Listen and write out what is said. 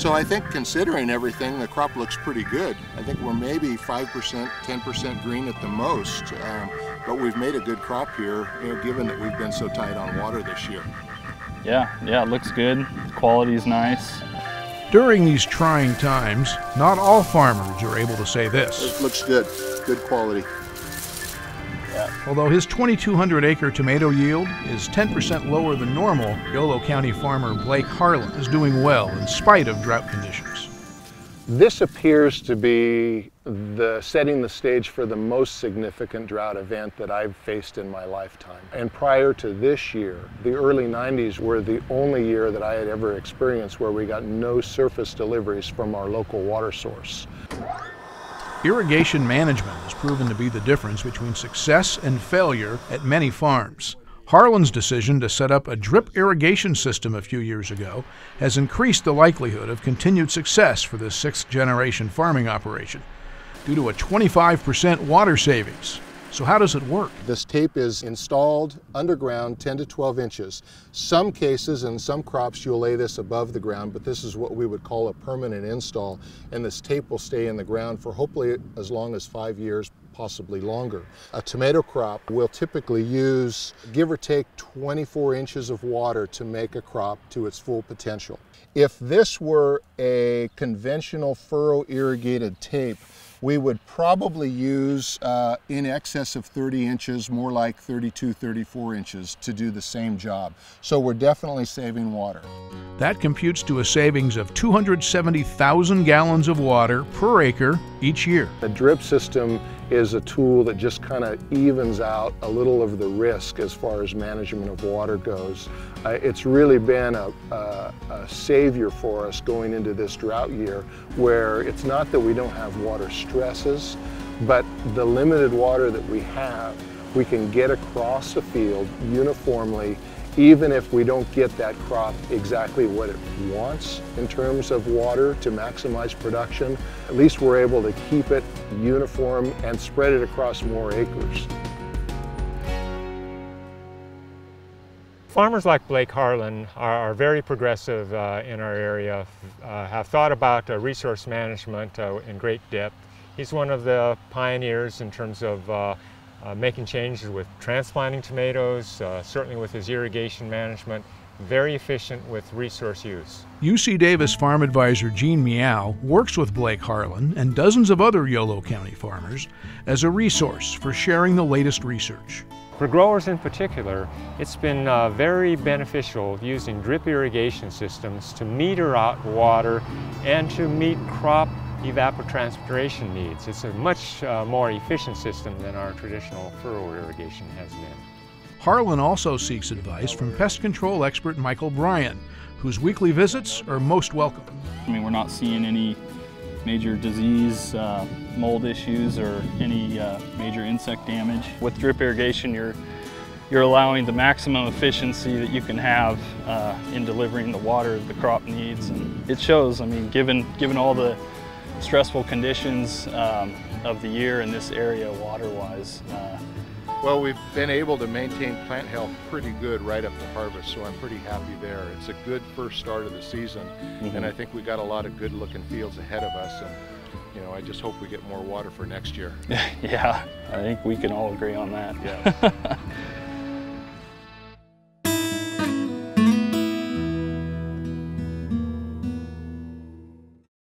So I think considering everything, the crop looks pretty good. I think we're maybe 5%, 10% green at the most, but we've made a good crop here, given that we've been so tight on water this year. Yeah, it looks good. The quality's nice. During these trying times, not all farmers are able to say this. It looks good quality. Yeah. Although his 2,200-acre tomato yield is 10% lower than normal, Yolo County farmer Blake Harlan is doing well in spite of drought conditions. This appears to be setting the stage for the most significant drought event that I've faced in my lifetime. And prior to this year, the early 90s were the only year that I had ever experienced where we got no surface deliveries from our local water source. Irrigation management has proven to be the difference between success and failure at many farms. Harlan's decision to set up a drip irrigation system a few years ago has increased the likelihood of continued success for this sixth-generation farming operation due to a 25% water savings. So how does it work? This tape is installed underground 10 to 12 inches. Some cases and some crops you'll lay this above the ground, but this is what we would call a permanent install, and this tape will stay in the ground for hopefully as long as 5 years, possibly longer. A tomato crop will typically use, give or take, 24 inches of water to make a crop to its full potential. If this were a conventional furrow irrigated tape, we would probably use in excess of 30 inches, more like 32, 34 inches to do the same job. So we're definitely saving water. That computes to a savings of 270,000 gallons of water per acre each year. The drip system is a tool that just kind of evens out a little of the risk as far as management of water goes. It's really been a savior for us going into this drought year, where it's not that we don't have water stresses, but the limited water that we have, we can get across the field uniformly, even if we don't get that crop exactly what it wants in terms of water to maximize production. At least we're able to keep it uniform and spread it across more acres. Farmers like Blake Harlan are very progressive in our area, have thought about resource management in great depth. He's one of the pioneers in terms of making changes with transplanting tomatoes, certainly with his irrigation management, very efficient with resource use. UC Davis farm advisor Gene Miao works with Blake Harlan and dozens of other Yolo County farmers as a resource for sharing the latest research. For growers in particular, it's been very beneficial using drip irrigation systems to meter out water and to meet crop evapotranspiration needs. It's a much more efficient system than our traditional furrow irrigation has been. Harlan also seeks advice from pest control expert Michael Bryan, whose weekly visits are most welcome. I mean, we're not seeing any major disease, mold issues, or any major insect damage. With drip irrigation, you're allowing the maximum efficiency that you can have in delivering the water the crop needs, and it shows. I mean, given all the stressful conditions of the year in this area water-wise. Well, we've been able to maintain plant health pretty good right up to harvest, so I'm pretty happy there. It's a good first start of the season, and I think we got a lot of good looking fields ahead of us, and I just hope we get more water for next year. Yeah, I think we can all agree on that. Yeah.